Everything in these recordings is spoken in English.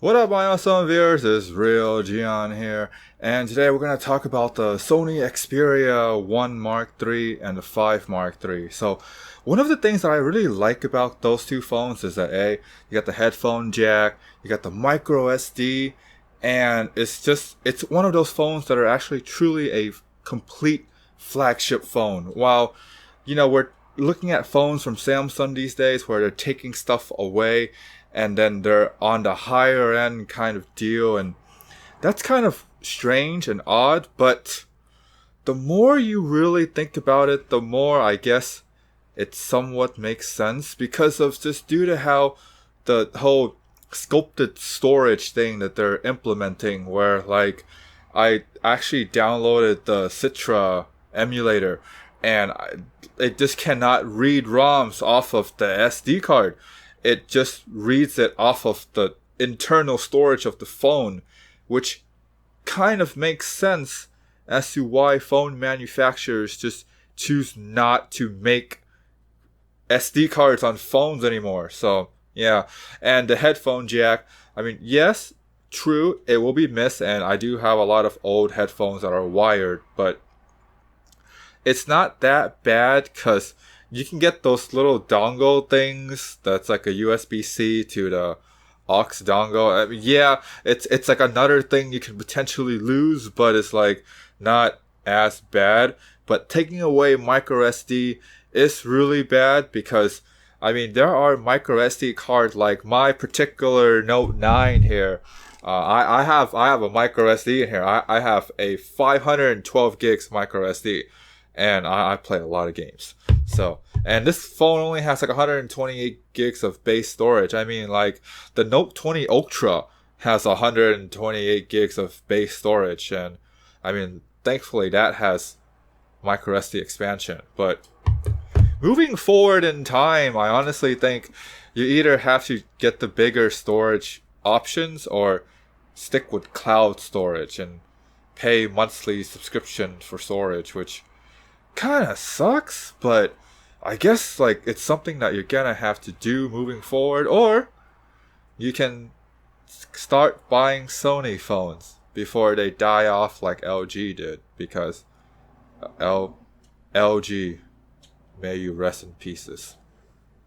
What up, my awesome viewers? It's Real Gian here, and today we're going to talk about the Sony Xperia 1 Mark III and the 5 Mark III. So, one of the things that I really like about those two phones is that you got the headphone jack, you got the micro SD, and it's one of those phones that are actually truly a complete flagship phone. While, we're looking at phones from Samsung these days where they're taking stuff away and then they're on the higher end kind of deal, and that's kind of strange and odd, but the more you really think about it, the more I guess it somewhat makes sense because of just due to how the whole sculpted storage thing that they're implementing, where like I actually downloaded the Citra emulator and it just cannot read ROMs off of the SD card. It just reads it off of the internal storage of the phone, which kind of makes sense as to why phone manufacturers just choose not to make SD cards on phones anymore. So, yeah. And the headphone jack, I mean, yes, true, it will be missed, and I do have a lot of old headphones that are wired, but it's not that bad because you can get those little dongle things that's like a USB-C to the aux dongle. I mean, yeah, it's like another thing you can potentially lose, but it's like not as bad. But taking away micro SD is really bad because I mean there are micro SD cards like my particular Note 9 here. I have a micro SD in here. I have a 512 gigs micro SD, and I play a lot of games. So, and this phone only has like 128 gigs of base storage. I mean, like the Note 20 Ultra has 128 gigs of base storage, and I mean, thankfully that has micro SD expansion. But moving forward in time, I honestly think you either have to get the bigger storage options or stick with cloud storage and pay monthly subscription for storage, which kind of sucks, but I guess like it's something that you're gonna have to do moving forward, or you can start buying Sony phones before they die off like LG did, because LG, may you rest in pieces.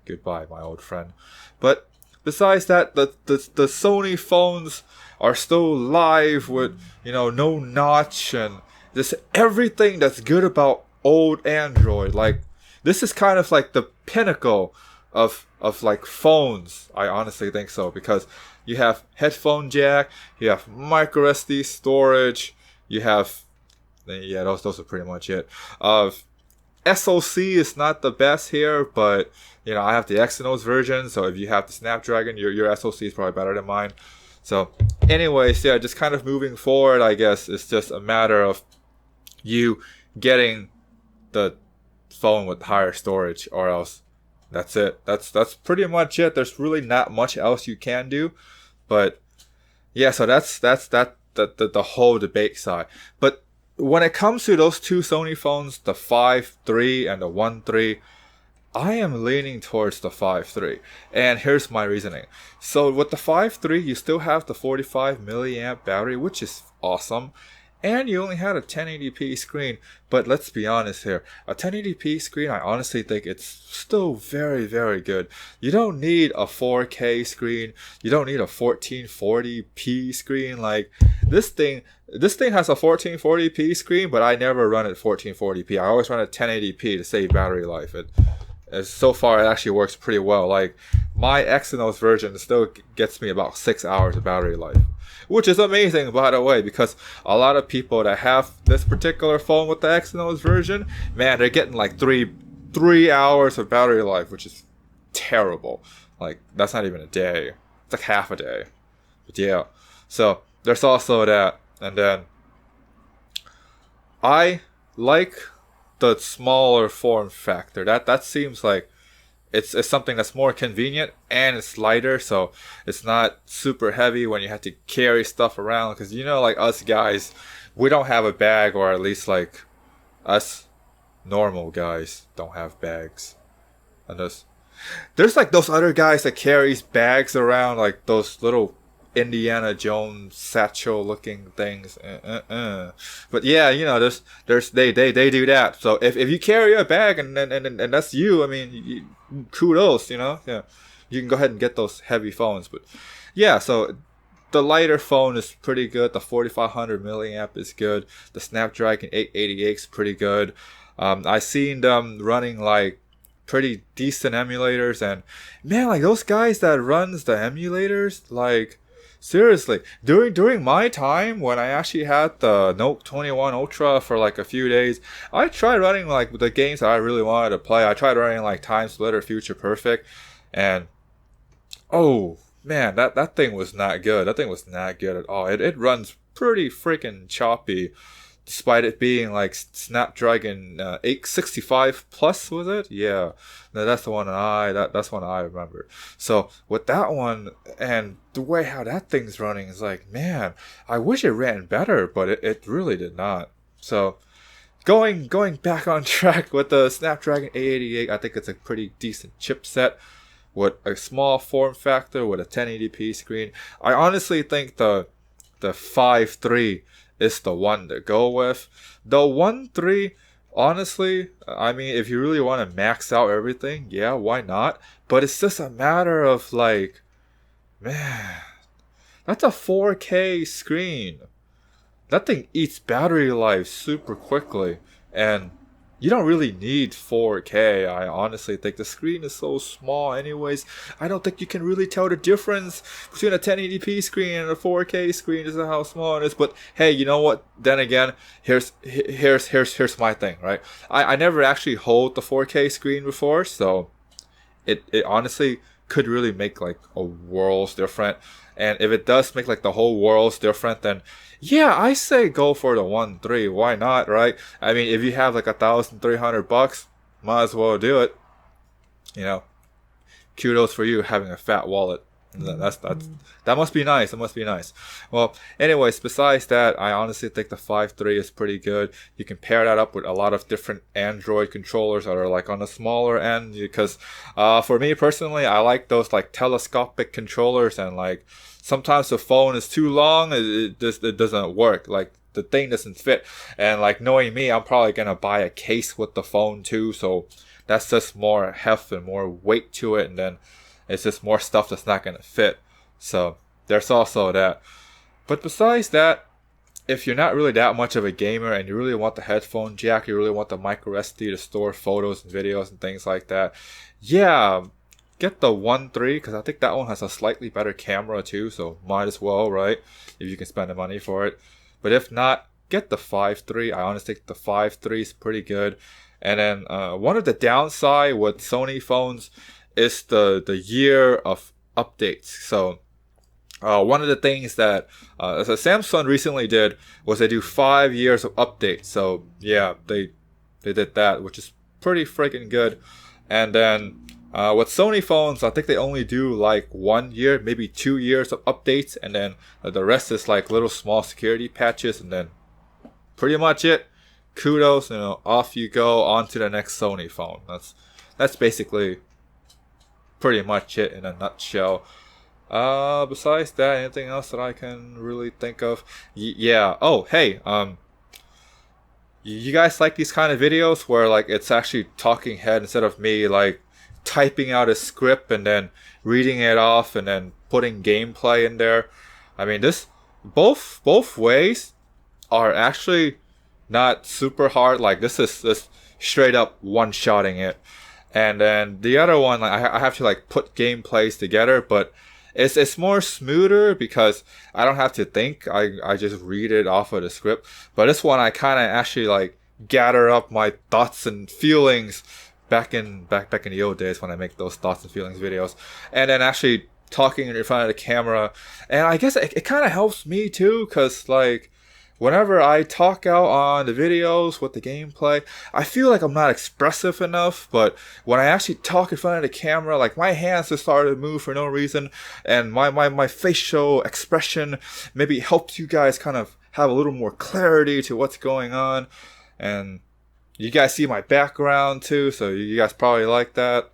Goodbye, my old friend. But besides that, the Sony phones are still live with, no notch and just everything that's good about old Android. Like, this is kind of like the pinnacle of like phones. I honestly think so, because you have headphone jack, you have micro SD storage, you have those are pretty much it. SoC is not the best here, but I have the Exynos version, so if you have the Snapdragon, your SoC is probably better than mine. So anyways, yeah, just kind of moving forward, I guess it's just a matter of you getting the phone with higher storage, or else that's it. That's pretty much it. There's really not much else you can do. But yeah, so that's the whole debate side. But when it comes to those two Sony phones, the 5 III and the 1 III, I am leaning towards the 5 III, and here's my reasoning. So with the 5 III, you still have the 45 milliamp battery, which is awesome, and you only had a 1080p screen. But let's be honest here, a 1080p screen, I honestly think it's still very, very good. You don't need a 4K screen, you don't need a 1440p screen. Like this thing has a 1440p screen, but I never run it 1440p. I always run it 1080p to save battery life. So far, it actually works pretty well. Like, my Exynos version still gets me about 6 hours of battery life, which is amazing, by the way, because a lot of people that have this particular phone with the Exynos version, man, they're getting like three hours of battery life, which is terrible. Like, that's not even a day. It's like half a day. But yeah, so there's also that. And then I like the smaller form factor. That seems like it's something that's more convenient, and it's lighter, so it's not super heavy when you have to carry stuff around. Because like us guys, we don't have a bag, or at least like us normal guys don't have bags. And there's like those other guys that carries bags around, like those little Indiana Jones satchel looking things. But yeah, you know, they do that. So if you carry a bag and that's you, I mean, kudos, you know. Yeah, you can go ahead and get those heavy phones. But yeah, so the lighter phone is pretty good. The 4500 milliamp is good. The Snapdragon 888 is pretty good. I seen them running like pretty decent emulators, and man, like those guys that runs the emulators, like seriously, during my time when I actually had the Note 21 Ultra for like a few days, I tried running like the games that I really wanted to play. I tried running like Time Splitter, Future Perfect, and oh man, that thing was not good. That thing was not good at all. It runs pretty freaking choppy, despite it being like Snapdragon 865 plus, was it? Yeah, no, that's the one that's one I remember. So with that one and the way how that thing's running is like, man, I wish it ran better, but it really did not. So going back on track with the Snapdragon 888, I think it's a pretty decent chipset with a small form factor with a 1080p screen. I honestly think the 5.3 is the one to go with. The 1.3, honestly, I mean, if you really want to max out everything, yeah, why not? But it's just a matter of like, man, that's a 4K screen. That thing eats battery life super quickly, and you don't really need 4K. I honestly think the screen is so small anyways. I don't think you can really tell the difference between a 1080p screen and a 4K screen, just how small it is. But hey, you know what? Then again, here's my thing, right? I never actually hold the 4K screen before, so it honestly could really make like a world's different. And if it does make like the whole world's different, then yeah, I say go for the 1.3. Why not, right? I mean, if you have like $1,300, might as well do it. You know, kudos for you having a fat wallet. That must be nice. That must be nice. Well, anyways, besides that, I honestly think the 5.3 is pretty good. You can pair that up with a lot of different Android controllers that are like on the smaller end, because for me personally, I like those like telescopic controllers, and like sometimes the phone is too long, it doesn't work. Like the thing doesn't fit, and like knowing me, I'm probably gonna buy a case with the phone too, so that's just more heft and more weight to it, and then it's just more stuff that's not going to fit. So there's also that. But besides that, if you're not really that much of a gamer and you really want the headphone jack, you really want the micro SD to store photos and videos and things like that, yeah, get the 1.3, because I think that one has a slightly better camera too, so might as well, right? If you can spend the money for it. But if not, get the 5.3. I honestly think the 5.3 is pretty good. And then one of the downside with Sony phones is the year of updates. So one of the things that Samsung recently did was they do 5 years of updates. So yeah, they did that, which is pretty freaking good. And then with Sony phones, I think they only do like 1 year, maybe 2 years of updates, and then the rest is like little small security patches, and then pretty much it. Kudos, you know, off you go on to the next Sony phone. That's basically pretty much it in a nutshell. Besides that, anything else that I can really think of? Yeah. Oh, hey. You guys like these kind of videos where like it's actually talking head instead of me like typing out a script and then reading it off and then putting gameplay in there? I mean, this both ways are actually not super hard. Like this is just straight up one-shotting it. And then the other one, like, I have to like put gameplays together, but it's more smoother because I don't have to think. I just read it off of the script. But this one, I kind of actually like gather up my thoughts and feelings back in the old days when I make those thoughts and feelings videos, and then actually talking in front of the camera. And I guess it kind of helps me too, because like whenever I talk out on the videos with the gameplay, I feel like I'm not expressive enough, but when I actually talk in front of the camera, like my hands just start to move for no reason, and my facial expression maybe helps you guys kind of have a little more clarity to what's going on. And you guys see my background too, so you guys probably like that.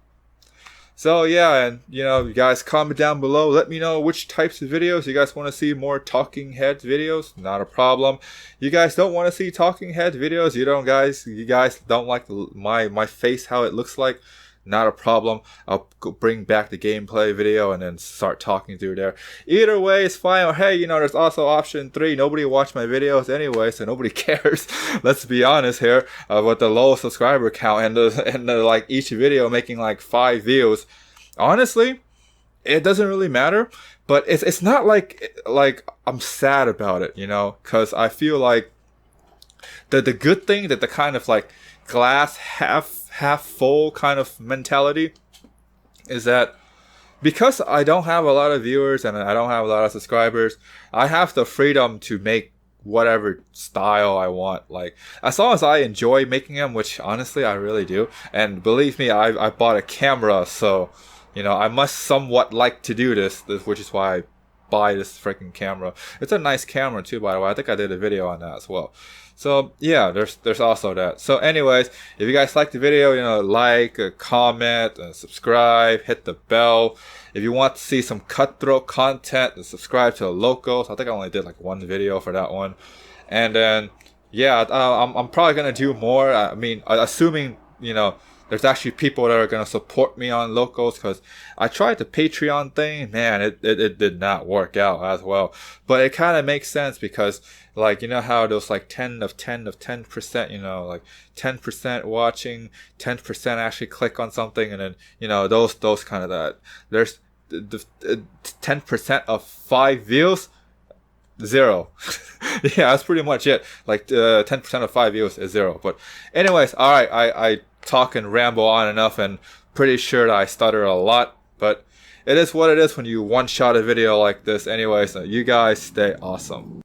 So yeah, and you know, you guys comment down below. Let me know which types of videos you guys want to see. More talking head videos, not a problem. You guys don't want to see talking head videos. You guys don't like my face, how it looks like. Not a problem. I'll bring back the gameplay video and then start talking through there. Either way, it's fine. Or hey, you know, there's also option 3. Nobody watched my videos anyway, so nobody cares. Let's be honest here. With the low subscriber count and the like each video making like 5 views. Honestly, it doesn't really matter. But it's not like I'm sad about it, you know, because I feel like the good thing, that the kind of like glass half full kind of mentality, is that because I don't have a lot of viewers and I don't have a lot of subscribers, I have the freedom to make whatever style I want. Like, as long as I enjoy making them, which honestly I really do. And believe me, I bought a camera, so you know, I must somewhat like to do this, which is why I buy this freaking camera. It's a nice camera too, by the way. I think I did a video on that as well. So yeah, there's also that. So anyways, if you guys like the video, you know, like, comment, subscribe, hit the bell. If you want to see some cutthroat content, subscribe to the locals. I think I only did like 1 video for that one. And then yeah, I'm probably gonna do more. I mean, assuming, you know, there's actually people that are going to support me on locals, because I tried the Patreon thing. Man, it did not work out as well. But it kind of makes sense, because like, you know how those like 10%, you know, like 10% watching, 10% actually click on something, and then, you know, those kind of that. There's the 10% of 5 views, 0. Yeah, that's pretty much it. Like 10% of 5 views is 0. But anyways, all right, I talk and ramble on enough, and pretty sure that I stutter a lot, but it is what it is when you one-shot a video like this. Anyway, so you guys stay awesome.